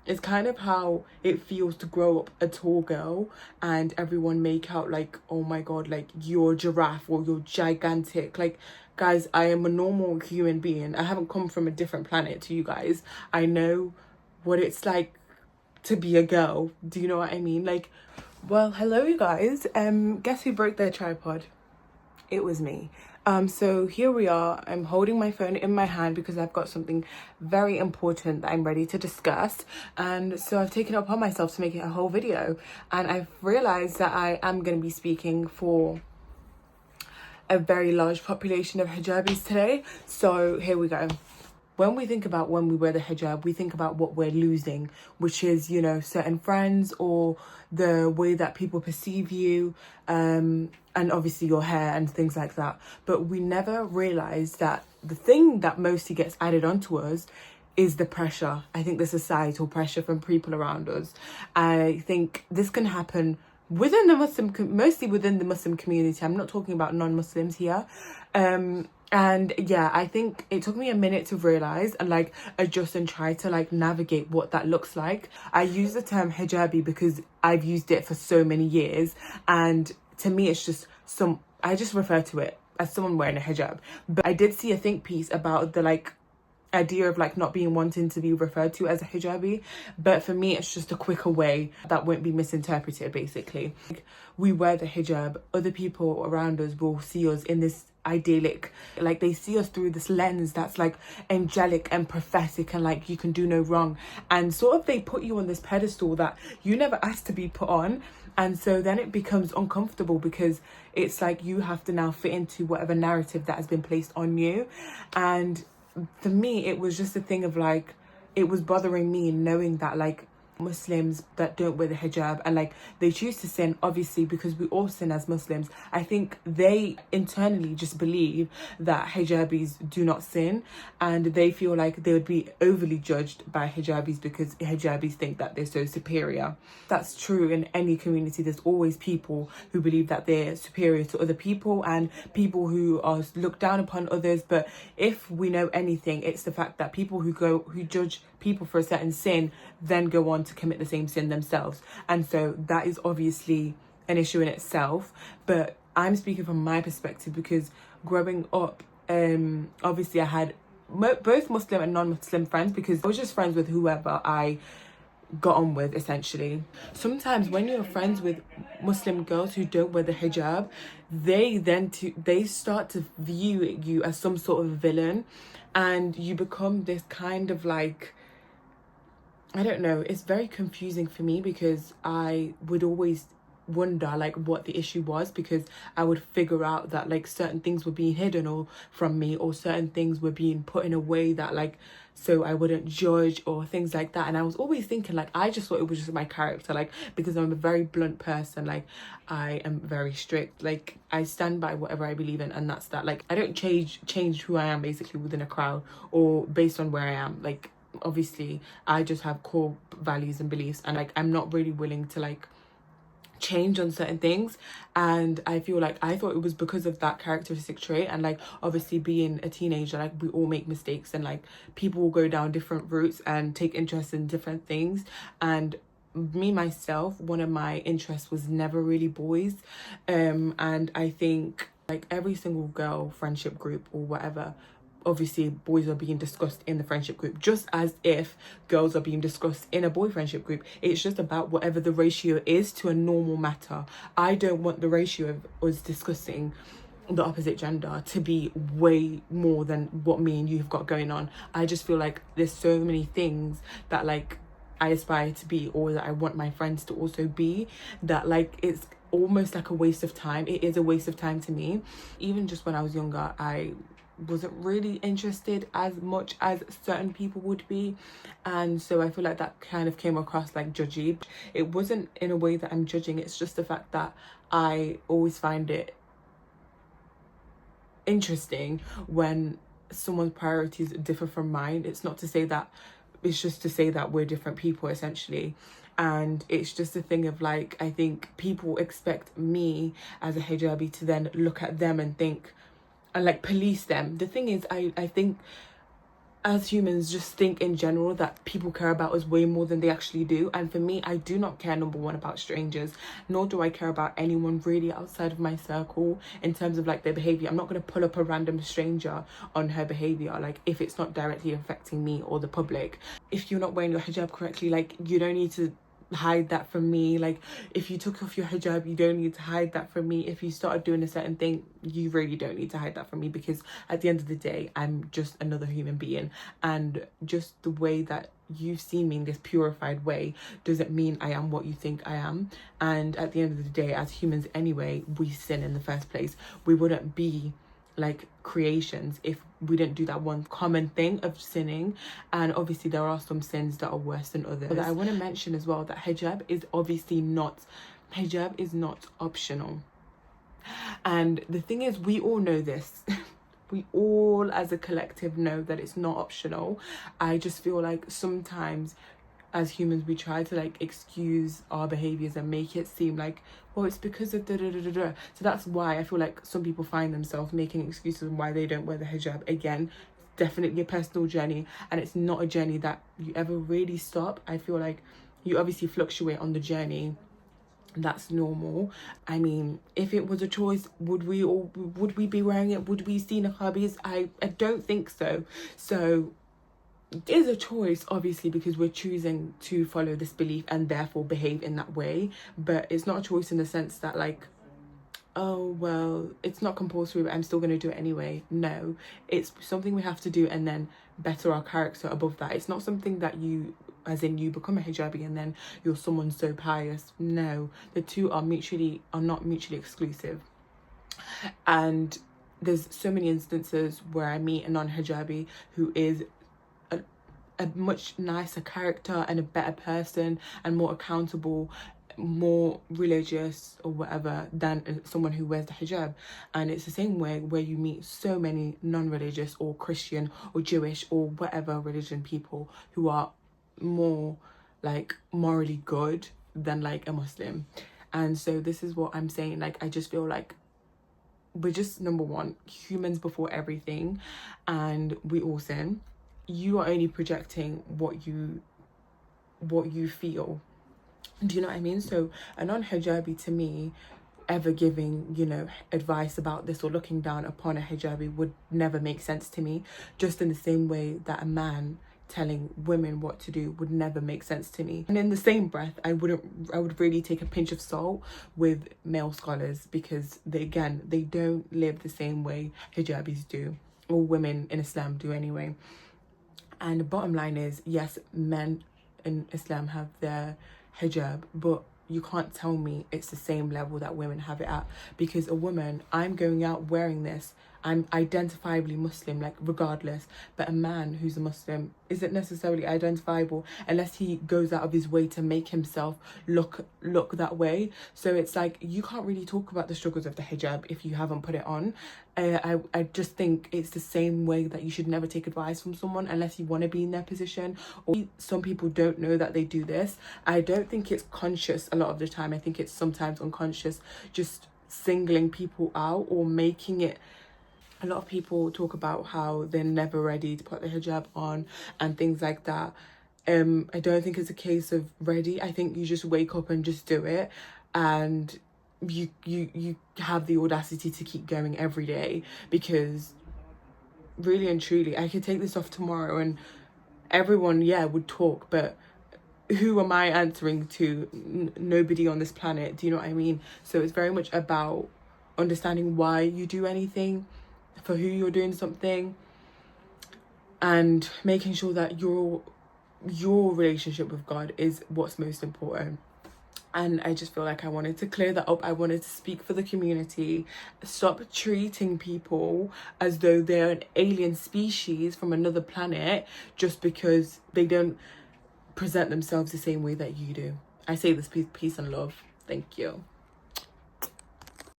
It's kind of how it feels to grow up a tall girl and everyone make out like, oh my god, like you're a giraffe or you're gigantic. Like, guys, I am a normal human being. I haven't come from a different planet to you guys. I know what it's like to be a girl. Do you know what I mean? Like, well, hello you guys. Guess who broke their tripod? It was me. So here we are. I'm holding my phone in my hand because I've got something very important that I'm ready to discuss. And so I've taken it upon myself to make it a whole video. And I've realized that I am going to be speaking for a very large population of hijabis today. So here we go. When we think about when we wear the hijab, we think about what we're losing, which is, you know, certain friends or the way that people perceive you, and obviously your hair and things like that. But we never realize that the thing that mostly gets added onto us is the pressure. I think the societal pressure from people around us. I think this can happen within the mostly within the Muslim community. I'm not talking about non-Muslims here. And yeah, I think it took me a minute to realize and like adjust and try to like navigate what that looks like. I use the term hijabi because I've used it for so many years, and to me it's just I just refer to it as someone wearing a hijab. But I did see a think piece about the like idea of like not being wanting to be referred to as a hijabi, but for me it's just a quicker way that won't be misinterpreted. Basically, like, we wear the hijab, other people around us will see us in this idyllic, like they see us through this lens that's like angelic and prophetic and like you can do no wrong, and sort of they put you on this pedestal that you never asked to be put on. And so then it becomes uncomfortable because it's like you have to now fit into whatever narrative that has been placed on you. And for me it was just a thing of like, it was bothering me knowing that like Muslims that don't wear the hijab and like they choose to sin, obviously because we all sin as Muslims. I think they internally just believe that hijabis do not sin, and they feel like they would be overly judged by hijabis because hijabis think that they're so superior. That's true in any community. There's always people who believe that they're superior to other people and people who are looked down upon others. But if we know anything, it's the fact that people who judge people for a certain sin then go on to commit the same sin themselves. And so that is obviously an issue in itself. But I'm speaking from my perspective because growing up, obviously I had both Muslim and non-Muslim friends because I was just friends with whoever I got on with, essentially. Sometimes when you're friends with Muslim girls who don't wear the hijab, they start to view you as some sort of villain, and you become this kind of like, I don't know, it's very confusing for me because I would always wonder like what the issue was, because I would figure out that like certain things were being hidden or from me, or certain things were being put in a way that like so I wouldn't judge or things like that. And I was always thinking like, I just thought it was just my character, like because I'm a very blunt person, like I am very strict, like I stand by whatever I believe in, and that's that. Like I don't change who I am basically within a crowd or based on where I am. Like obviously I just have core values and beliefs, and like I'm not really willing to like change on certain things. And I feel like I thought it was because of that characteristic trait, and like obviously being a teenager, like we all make mistakes and like people will go down different routes and take interest in different things. And me myself, one of my interests was never really boys, and I think like every single girl friendship group or whatever, obviously boys are being discussed in the friendship group, just as if girls are being discussed in a boy friendship group. It's just about whatever the ratio is to a normal matter. I don't want the ratio of us discussing the opposite gender to be way more than what me and you have got going on. I just feel like there's so many things that like I aspire to be, or that I want my friends to also be, that like it's almost like a waste of time. It is a waste of time to me. Even just when I was younger, I wasn't really interested as much as certain people would be, and so I feel like that kind of came across like judgy. It wasn't in a way that I'm judging, it's just the fact that I always find it interesting when someone's priorities differ from mine. It's not to say that, it's just to say that we're different people essentially. And it's just a thing of like, I think people expect me as a hijabi to then look at them and think and like police them. The thing is, I think as humans just think in general that people care about us way more than they actually do. And for me, I do not care, number one, about strangers, nor do I care about anyone really outside of my circle in terms of like their behavior. I'm not going to pull up a random stranger on her behavior, like if it's not directly affecting me or the public. If you're not wearing your hijab correctly, like you don't need to hide that from me. Like if you took off your hijab, you don't need to hide that from me. If you started doing a certain thing, you really don't need to hide that from me, because at the end of the day, I'm just another human being, and just the way that you've seen me in this purified way doesn't mean I am what you think I am. And at the end of the day, as humans anyway, we sin in the first place. We wouldn't be like creations if we didn't do that one common thing of sinning. And obviously there are some sins that are worse than others. But I want to mention as well that hijab is not optional. And the thing is, we all know this. We all as a collective know that it's not optional. I just feel like sometimes as humans we try to like excuse our behaviors and make it seem like, well, it's because of da da da da da. So that's why I feel like some people find themselves making excuses on why they don't wear the hijab. Again, definitely a personal journey, and it's not a journey that you ever really stop. I feel like you obviously fluctuate on the journey. That's normal. I mean, if it was a choice, would we be wearing it? Would we see niqabis? I don't think so. So it is a choice, obviously, because we're choosing to follow this belief and therefore behave in that way. But it's not a choice in the sense that like, oh well, it's not compulsory but I'm still going to do it anyway. No, it's something we have to do and then better our character above that. It's not something that you, as in you become a hijabi and then you're someone so pious. No, the two are not mutually exclusive. And there's so many instances where I meet a non-hijabi who is a much nicer character and a better person and more accountable, more religious or whatever than someone who wears the hijab. And it's the same way where you meet so many non-religious or Christian or Jewish or whatever religion people who are more like morally good than like a Muslim. And so this is what I'm saying, like I just feel like we're just, number one, humans before everything, and we all sin. You are only projecting what you feel. Do you know what I mean? So a non-hijabi to me ever giving, you know, advice about this or looking down upon a hijabi would never make sense to me. Just in the same way that a man telling women what to do would never make sense to me. And in the same breath, I would really take a pinch of salt with male scholars, because they don't live the same way hijabis do, or women in Islam do anyway. And the bottom line is, yes, men in Islam have their hijab, but you can't tell me it's the same level that women have it at. Because a woman, I'm going out wearing this, I'm identifiably Muslim, like regardless. But a man who's a Muslim isn't necessarily identifiable unless he goes out of his way to make himself look that way. So it's like, you can't really talk about the struggles of the hijab if you haven't put it on. I just think it's the same way that you should never take advice from someone unless you want to be in their position. Or some people don't know that they do this. I don't think it's conscious a lot of the time. I think it's sometimes unconscious, just singling people out or making it. A lot of people talk about how they're never ready to put the hijab on and things like that. I don't think it's a case of ready. I think you just wake up and just do it, and you have the audacity to keep going every day. Because really and truly, I could take this off tomorrow and everyone would talk, but who am I answering to? Nobody on this planet. Do you know what I mean? So it's very much about understanding why you do anything, for who you're doing something, and making sure that your relationship with God is what's most important. And I just feel like I wanted to clear that up. I wanted to speak for the community. Stop treating people as though they're an alien species from another planet just because they don't present themselves the same way that you do. I say this, peace and love. Thank you.